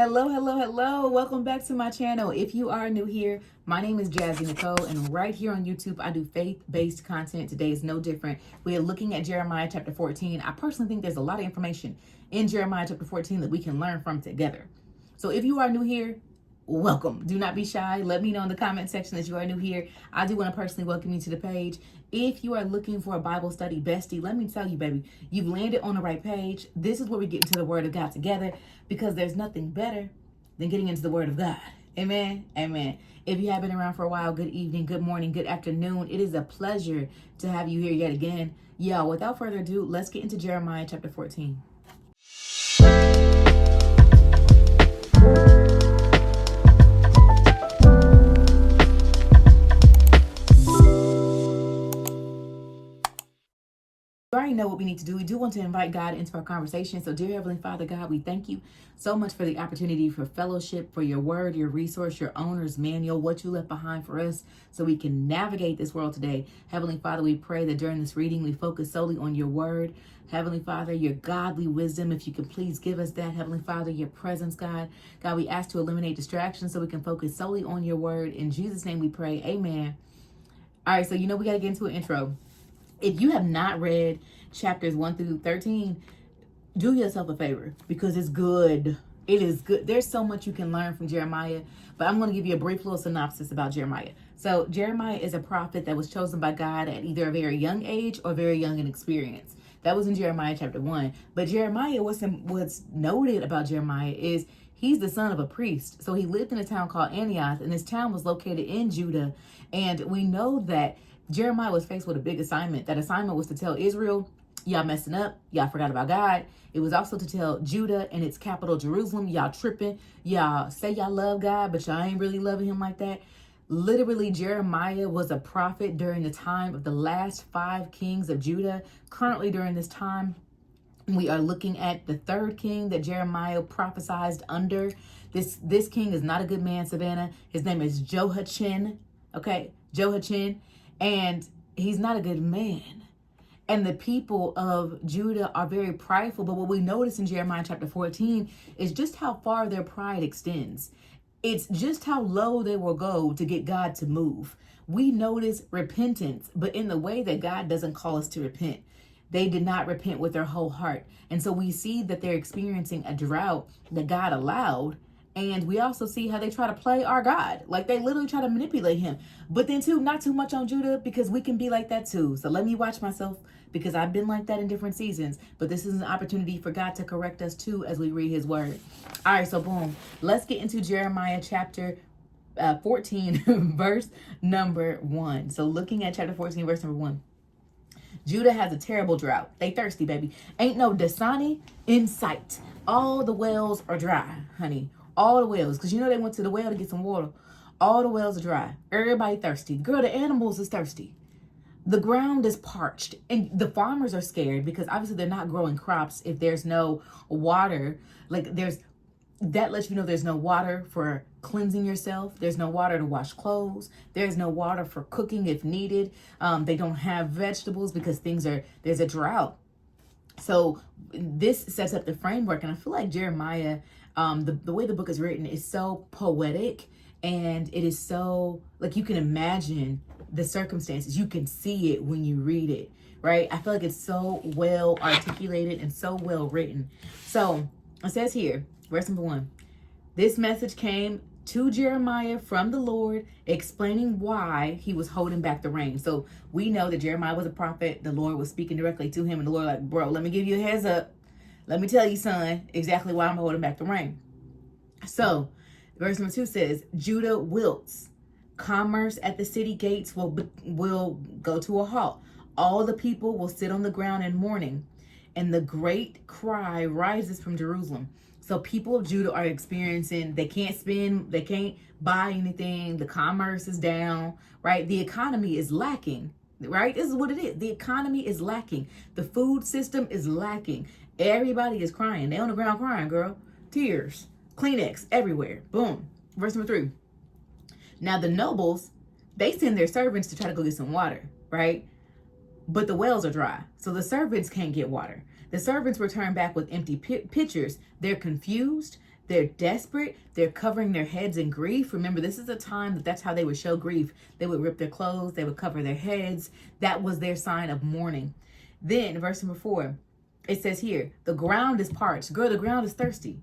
Hello. Welcome back to my channel. If you are new here, my name is Jazzy Nicole, and right here on YouTube, I do faith-based content. Today is no different. We are looking at Jeremiah chapter 14. I personally think there's a lot of information in Jeremiah chapter 14 that we can learn from together. So if you are new here, welcome. Do not be shy. Let me know in the comment section that you are new here. I do want to personally welcome you to the page. If you are looking for a Bible study bestie, let me tell you, baby, you've landed on the right page. This is where we get into the Word of God together, because there's nothing better than getting into the Word of God. Amen. Amen. If you have been around for a while, good evening, good morning, good afternoon. It is a pleasure to have you here yet again. Yo, without further ado, let's get into Jeremiah chapter 14. You already know what we need to do. We do want to invite God into our conversation. So, dear Heavenly Father, God, we thank you so much for the opportunity for fellowship, for your word, your resource, your owner's manual, what you left behind for us so we can navigate this world today. Heavenly Father, we pray that during this reading, we focus solely on your word. Heavenly Father, your godly wisdom, if you could please give us that. Heavenly Father, your presence, God. God, we ask to eliminate distractions so we can focus solely on your word. In Jesus' name we pray. Amen. All right, so we got to get into an intro. If you have not read chapters 1 through 13, do yourself a favor, because it's good. It is good. There's so much you can learn from Jeremiah, but I'm going to give you a brief little synopsis about Jeremiah. So Jeremiah is a prophet that was chosen by God at either a very young age or very young in experience. That was in Jeremiah chapter 1. But Jeremiah, what's noted about Jeremiah is he's the son of a priest. So he lived in a town called Antioch, and this town was located in Judah. And we know that Jeremiah was faced with a big assignment. That assignment was to tell Israel, y'all messing up, y'all forgot about God. It was also to tell Judah and its capital, Jerusalem, y'all tripping. Y'all say y'all love God, but y'all ain't really loving him like that. Literally, Jeremiah was a prophet during the time of the last 5 kings of Judah. Currently, during this time, we are looking at the 3rd king that Jeremiah prophesied under. This king is not a good man, Savannah. His name is Jehoiachin. Okay, Jehoiachin. And he's not a good man. And the people of Judah are very prideful. But what we notice in Jeremiah chapter 14 is just how far their pride extends. It's just how low they will go to get God to move. We notice repentance, but in the way that God doesn't call us to repent. They did not repent with their whole heart. And so we see that they're experiencing a drought that God allowed. And we also see how they try to play our God. Like, they literally try to manipulate him. But then too, not too much on Judah, because we can be like that too. So let me watch myself, because I've been like that in different seasons. But this is an opportunity for God to correct us too as we read his word. All right, so boom. Let's get into Jeremiah chapter 14, verse number 1. So looking at chapter 14, verse number 1. Judah has a terrible drought. They thirsty, baby. Ain't no Dasani in sight. All the wells are dry, honey. All the wells, because they went to the well to get some water. All the wells are dry. Everybody thirsty. Girl, the animals is thirsty. The ground is parched. And the farmers are scared, because obviously they're not growing crops if there's no water. That lets you know there's no water for cleansing yourself. There's no water to wash clothes. There's no water for cooking if needed. They don't have vegetables because there's a drought. So this sets up the framework. And I feel like Jeremiah, the way the book is written is so poetic, and it is so, like, you can imagine the circumstances. You can see it when you read it, right? I feel like it's so well articulated and so well written. So it says here, verse number 1, this message came to Jeremiah from the Lord, explaining why he was holding back the rain. So we know that Jeremiah was a prophet. The Lord was speaking directly to him, and the Lord like, bro, let me give you a heads up. Let me tell you, son, exactly why I'm holding back the rain. So verse number 2 says, Judah wilts. Commerce at the city gates will go to a halt. All the people will sit on the ground in mourning, and the great cry rises from Jerusalem. So people of Judah are experiencing, they can't spend, they can't buy anything. The commerce is down, right? The economy is lacking, right? This is what it is. The economy is lacking. The food system is lacking. Everybody is crying. They on the ground crying, girl. Tears, Kleenex everywhere. Boom. Verse number 3. Now the nobles, they send their servants to try to go get some water, right? But the wells are dry, so the servants can't get water. The servants return back with empty pitchers. They're confused. They're desperate. They're covering their heads in grief. Remember, this is a time that's how they would show grief. They would rip their clothes. They would cover their heads. That was their sign of mourning. Then verse number 4, it says here, the ground is parched. Girl, the ground is thirsty.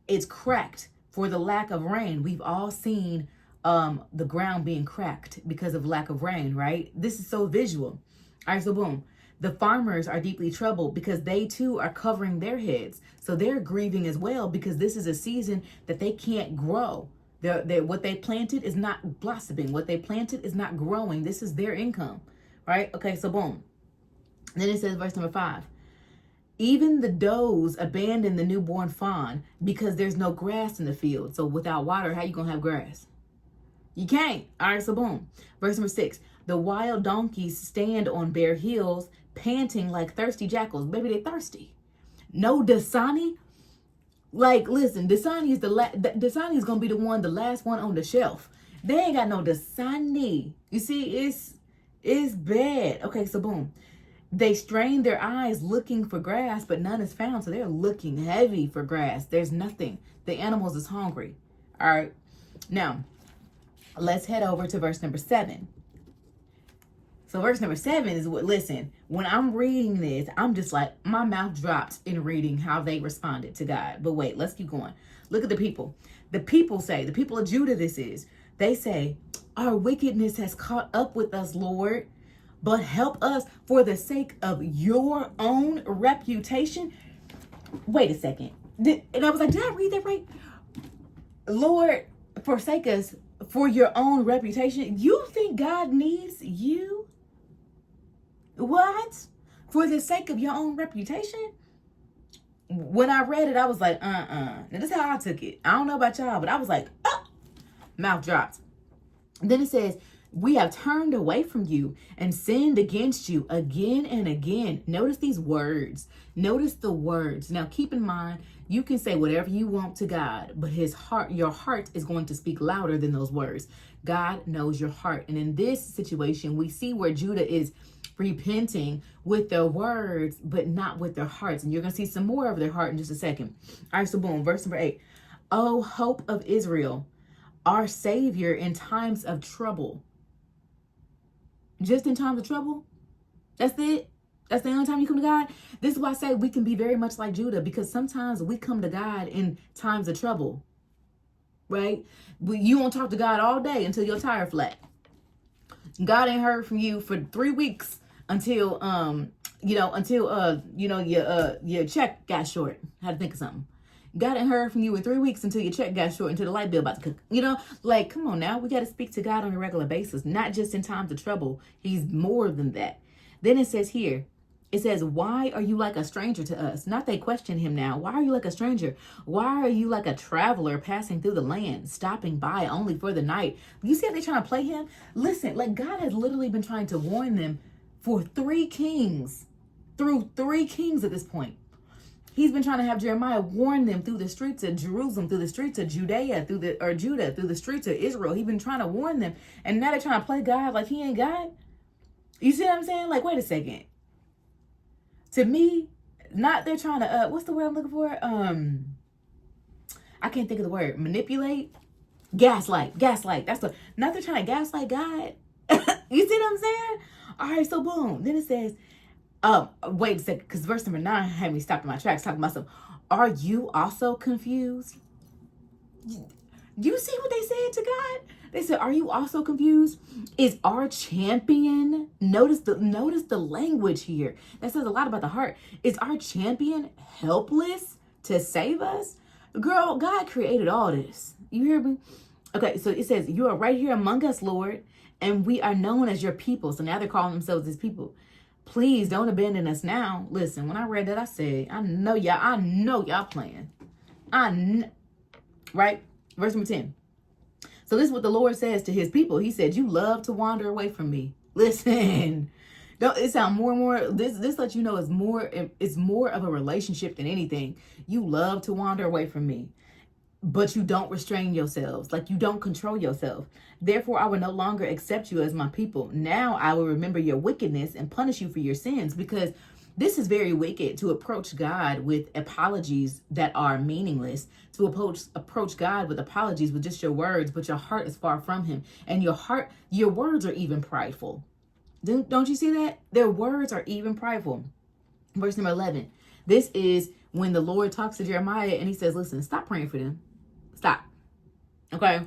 It's cracked for the lack of rain. We've all seen the ground being cracked because of lack of rain, right? This is so visual. All right, so boom. The farmers are deeply troubled because they too are covering their heads. So they're grieving as well because this is a season that they can't grow. What they planted is not blossoming. What they planted is not growing. This is their income, right? Okay, so boom. Then it says verse number 5. Even the does abandon the newborn fawn because there's no grass in the field. So without water, how you going to have grass? You can't. All right, so boom. Verse number 6. The wild donkeys stand on bare hills, panting like thirsty jackals. Baby, they thirsty. No Dasani. Like, listen, Dasani is Dasani is gonna be the last one on the shelf. They ain't got no Dasani. You see, it's bad. Okay, so boom. They strain their eyes looking for grass, but none is found. So they're looking heavy for grass. There's nothing. The animals is hungry. All right. Now, let's head over to verse number 7. So verse number 7 is what, listen, when I'm reading this, I'm just like, my mouth dropped in reading how they responded to God. But wait, let's keep going. Look at the people. The people say, the people of Judah they say, our wickedness has caught up with us, Lord, but help us for the sake of your own reputation. Wait a second. And I was like, did I read that right? Lord, forsake us for your own reputation. You think God needs you? What? For the sake of your own reputation? When I read it, I was like, Now, this is how I took it. I don't know about y'all, but I was like, oh, mouth dropped. Then it says, we have turned away from you and sinned against you again and again. Notice these words. Notice the words. Now, keep in mind, you can say whatever you want to God, but your heart is going to speak louder than those words. God knows your heart. And in this situation, we see where Judah is repenting with their words, but not with their hearts. And you're going to see some more of their heart in just a second. All right, so boom, verse number 8. Oh, hope of Israel, our Savior in times of trouble. Just in times of trouble? That's it? That's the only time you come to God? This is why I say we can be very much like Judah, because sometimes we come to God in times of trouble, right? You won't talk to God all day until your tire flat. God ain't heard from you for 3 weeks until your check got short. Had to think of something. God ain't heard from you in 3 weeks until your check got short, until the light bill about to cook. Like, come on now. We got to speak to God on a regular basis, not just in times of trouble. He's more than that. Then it says here, why are you like a stranger to us? Not they question him now. Why are you like a stranger? Why are you like a traveler passing through the land, stopping by only for the night? You see how they're trying to play him? Listen, like God has literally been trying to warn them for 3 kings, through 3 kings at this point. He's been trying to have Jeremiah warn them through the streets of Jerusalem, through the streets of Judah, through the streets of Israel. He's been trying to warn them. And now they're trying to play God like he ain't God. You see what I'm saying? Like, wait a second. To me, they're trying to, what's the word I'm looking for? I can't think of the word. Manipulate? Gaslight. Not they're trying to gaslight God. You see what I'm saying? All right, so boom. Then it says, wait a second, because verse number 9 had me stopped in my tracks talking about something. Are you also confused? Do you see what they said to God? They said, are you also confused? Is our champion, notice the language here. That says a lot about the heart. Is our champion helpless to save us? Girl, God created all this. You hear me? Okay, so it says, you are right here among us, Lord, and we are known as your people. So now they're calling themselves his people. Please don't abandon us now. Listen, when I read that, I said, I know y'all playing. Right? Verse number 10. So this is what the Lord says to his people. He said, you love to wander away from me. Listen, don't it sound more and more, this lets you know it's more of a relationship than anything. You love to wander away from me, but you don't restrain yourselves. Like, you don't control yourself. Therefore, I will no longer accept you as my people. Now I will remember your wickedness and punish you for your sins, because This is very wicked to approach God with apologies that are meaningless, to approach God with apologies with just your words, but your heart is far from him. And your words are even prideful. Don't you see that? Their words are even prideful. Verse number 11. This is when the Lord talks to Jeremiah and he says, listen, stop praying for them. Stop. Okay.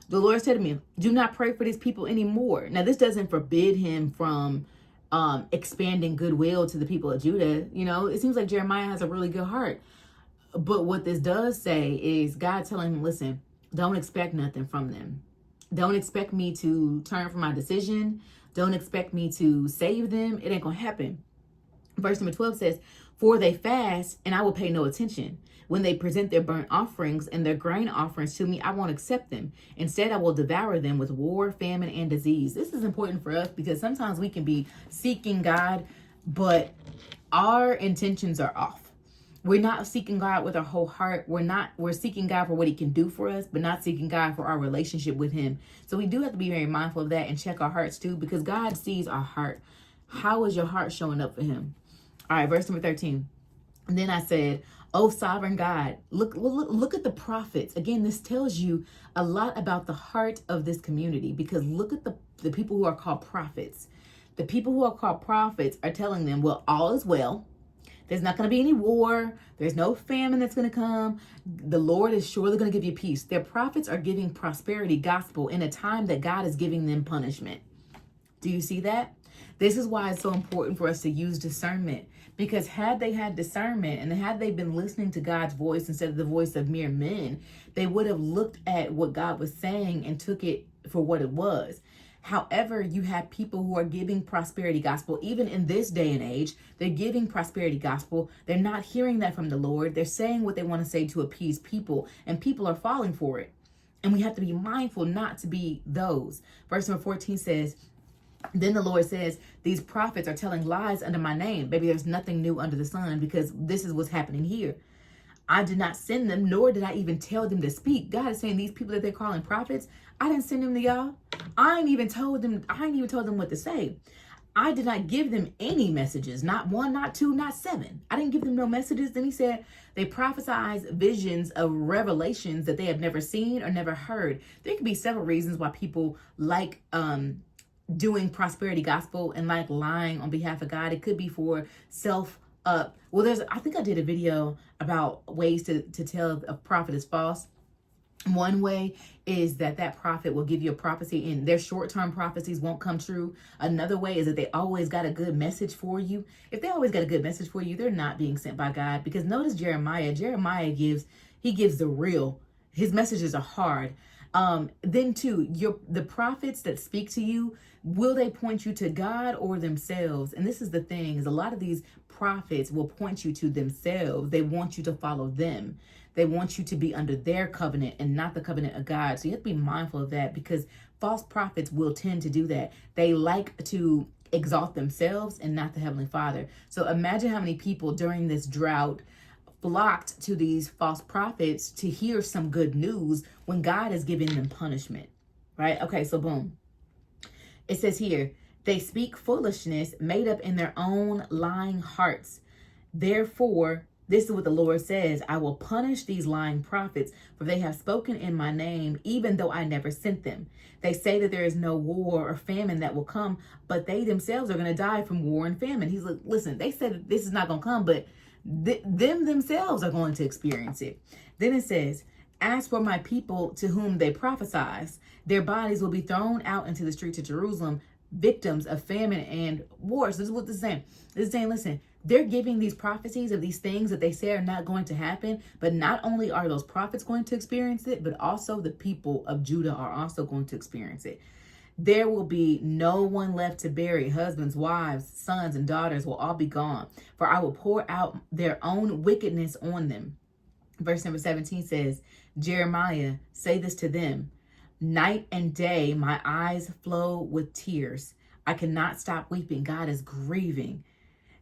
The Lord said to me, do not pray for these people anymore. Now, this doesn't forbid him from expanding goodwill to the people of Judah. You know, it seems like Jeremiah has a really good heart. But what this does say is God telling him, listen, don't expect nothing from them. Don't expect me to turn from my decision. Don't expect me to save them. It ain't going to happen. Verse number 12 says, for they fast and I will pay no attention. When they present their burnt offerings and their grain offerings to me, I won't accept them. Instead, I will devour them with war, famine, and disease. This is important for us because sometimes we can be seeking God, but our intentions are off. We're not seeking God with our whole heart. We're seeking God for what he can do for us, but not seeking God for our relationship with him. So we do have to be very mindful of that and check our hearts too, because God sees our heart. How is your heart showing up for him? All right, verse number 13. And then I said, oh, sovereign God, look at the prophets. Again, this tells you a lot about the heart of this community, because look at the people who are called prophets. The people who are called prophets are telling them, well, all is well. There's not going to be any war. There's no famine that's going to come. The Lord is surely going to give you peace. Their prophets are giving prosperity gospel in a time that God is giving them punishment. Do you see that? This is why it's so important for us to use discernment, because had they had discernment and had they been listening to God's voice instead of the voice of mere men, they would have looked at what God was saying and took it for what it was. However, you have people who are giving prosperity gospel, even in this day and age. They're giving prosperity gospel. They're not hearing that from the Lord. They're saying what they want to say to appease people, and people are falling for it. And we have to be mindful not to be those. Verse number 14 says, then the Lord says, these prophets are telling lies under my name. Baby, there's nothing new under the sun, because this is what's happening here. I did not send them, nor did I even tell them to speak. God is saying these people that they're calling prophets, I didn't send them to y'all. I ain't even told them what to say. I did not give them any messages, not one, not two, not seven. I didn't give them no messages. Then he said, they prophesize visions of revelations that they have never seen or never heard. There could be several reasons why people like doing prosperity gospel and like lying on behalf of God. It could be for I think I did a video about ways to tell if a prophet is false. One way is that prophet will give you a prophecy and their short-term prophecies won't come true. Another way is that they always got a good message for you. If they always got a good message for you, they're not being sent by God. Because notice Jeremiah gives the real. His messages are hard. Then too, the prophets that speak to you, will they point you to God or themselves? And this is the thing, is a lot of these prophets will point you to themselves. They want you to follow them. They want you to be under their covenant and not the covenant of God. So you have to be mindful of that, because false prophets will tend to do that. They like to exalt themselves and not the Heavenly Father. So imagine how many people during this drought flocked to these false prophets to hear some good news when God is giving them punishment, right? Okay, so boom. It says here, they speak foolishness made up in their own lying hearts. Therefore, this is what the Lord says, I will punish these lying prophets, for they have spoken in my name, even though I never sent them. They say that there is no war or famine that will come, but they themselves are going to die from war and famine. He's like, listen, they said that this is not going to come, but them themselves are going to experience it. Then it says, as for my people to whom they prophesy, their bodies will be thrown out into the streets of Jerusalem, victims of famine and wars. This is what this is saying. This is saying, listen, they're giving these prophecies of these things that they say are not going to happen. But not only are those prophets going to experience it, but also the people of Judah are also going to experience it. There will be no one left to bury. Husbands, wives, sons, and daughters will all be gone, for I will pour out their own wickedness on them. Verse number 17 says, Jeremiah, say this to them. Night and day, my eyes flow with tears. I cannot stop weeping. God is grieving.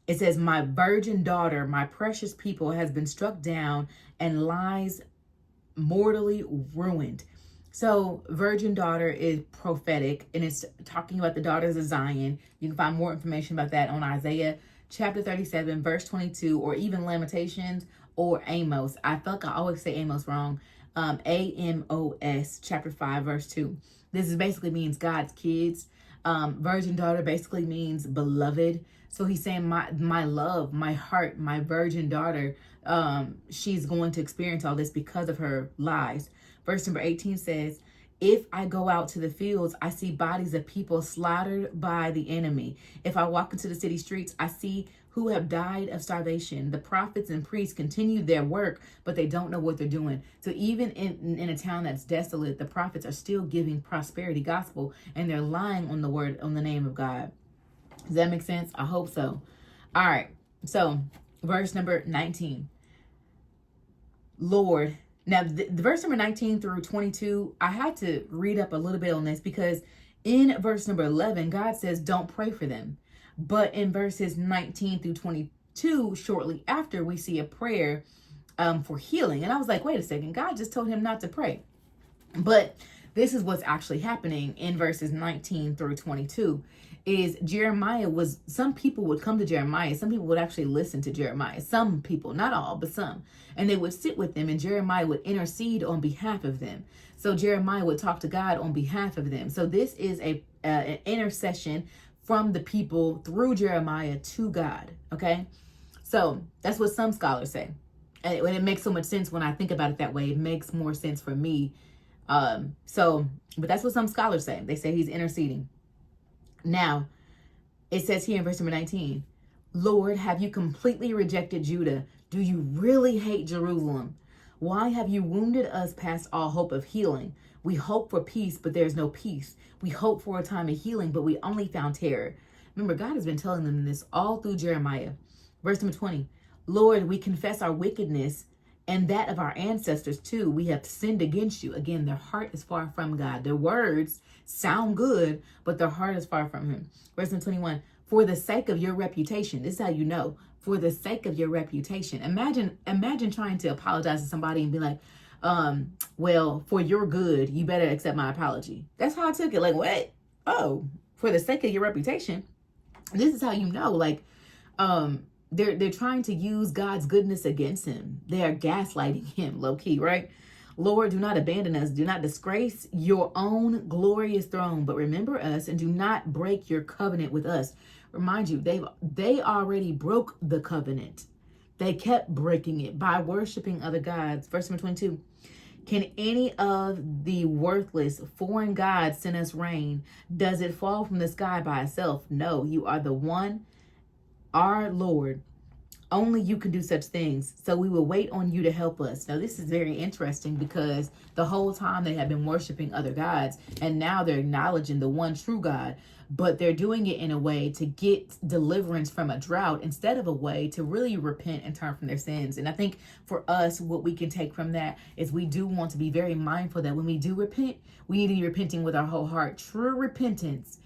It says, my virgin daughter, my precious people, has been struck down and lies mortally ruined. So virgin daughter is prophetic, and it's talking about the daughters of Zion. You can find more information about that on Isaiah chapter 37, verse 22, or even Lamentations or Amos. I feel like I always say Amos wrong. Amos, chapter 5, verse 2. This is basically means God's kids. Virgin daughter basically means beloved. So he's saying my love, my heart, my virgin daughter, she's going to experience all this because of her lies. Verse number 18 says, if I go out to the fields, I see bodies of people slaughtered by the enemy. If I walk into the city streets, I see who have died of starvation. The prophets and priests continue their work, but they don't know what they're doing. So even in a town that's desolate, the prophets are still giving prosperity gospel, and they're lying on the word, on the name of God. Does that make sense? I hope so. All right. So verse number 19. Lord, now the verse number 19 through 22, I had to read up a little bit on this because in verse number 11, God says, don't pray for them. But in verses 19 through 22, shortly after, we see a prayer for healing. And I was like, wait a second, God just told him not to pray. But this is what's actually happening in verses 19 through 22 is some people would come to Jeremiah. Some people would actually listen to Jeremiah. Some people, not all, but some. And they would sit with them, and Jeremiah would intercede on behalf of them. So Jeremiah would talk to God on behalf of them. So this is an intercession from the people through Jeremiah to God. Okay. So that's what some scholars say. And it makes so much sense when I think about it that way. It makes more sense for me. But that's what some scholars say. They say he's interceding. Now, it says here in verse number 19, Lord, have you completely rejected Judah? Do you really hate Jerusalem? Why have you wounded us past all hope of healing? We hope for peace, but there's no peace. We hope for a time of healing, but we only found terror. Remember, God has been telling them this all through Jeremiah. Verse number 20, Lord, we confess our wickedness and that of our ancestors too. We have sinned against you. Again, their heart is far from God. Their words sound good, but their heart is far from him. Verse number 21, for the sake of your reputation. This is how you know. For the sake of your reputation. Imagine trying to apologize to somebody and be like, well, for your good, you better accept my apology. That's how I took it. Like, what? Oh, for the sake of your reputation. This is how you know, like, they're trying to use God's goodness against him. They are gaslighting him, low key, right? Lord, do not abandon us. Do not disgrace your own glorious throne, but remember us and do not break your covenant with us. Remind you, they already broke the covenant. They kept breaking it by worshiping other gods. Verse number 22. Can any of the worthless foreign gods send us rain? Does it fall from the sky by itself? No, you are the one, our Lord. Only you can do such things. So we will wait on you to help us. Now, this is very interesting because the whole time they have been worshiping other gods, and now they're acknowledging the one true God, but they're doing it in a way to get deliverance from a drought instead of a way to really repent and turn from their sins. And I think for us, what we can take from that is we do want to be very mindful that when we do repent, we need to be repenting with our whole heart. True repentance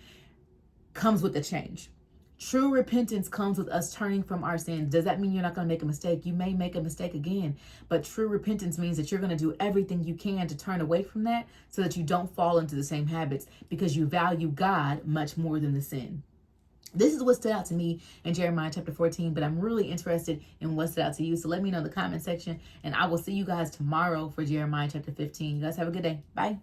comes with a change. True repentance comes with us turning from our sins. Does that mean you're not going to make a mistake? You may make a mistake again, but true repentance means that you're going to do everything you can to turn away from that so that you don't fall into the same habits because you value God much more than the sin. This is what stood out to me in Jeremiah chapter 14, but I'm really interested in what stood out to you. So let me know in the comment section, and I will see you guys tomorrow for Jeremiah chapter 15. You guys have a good day. Bye.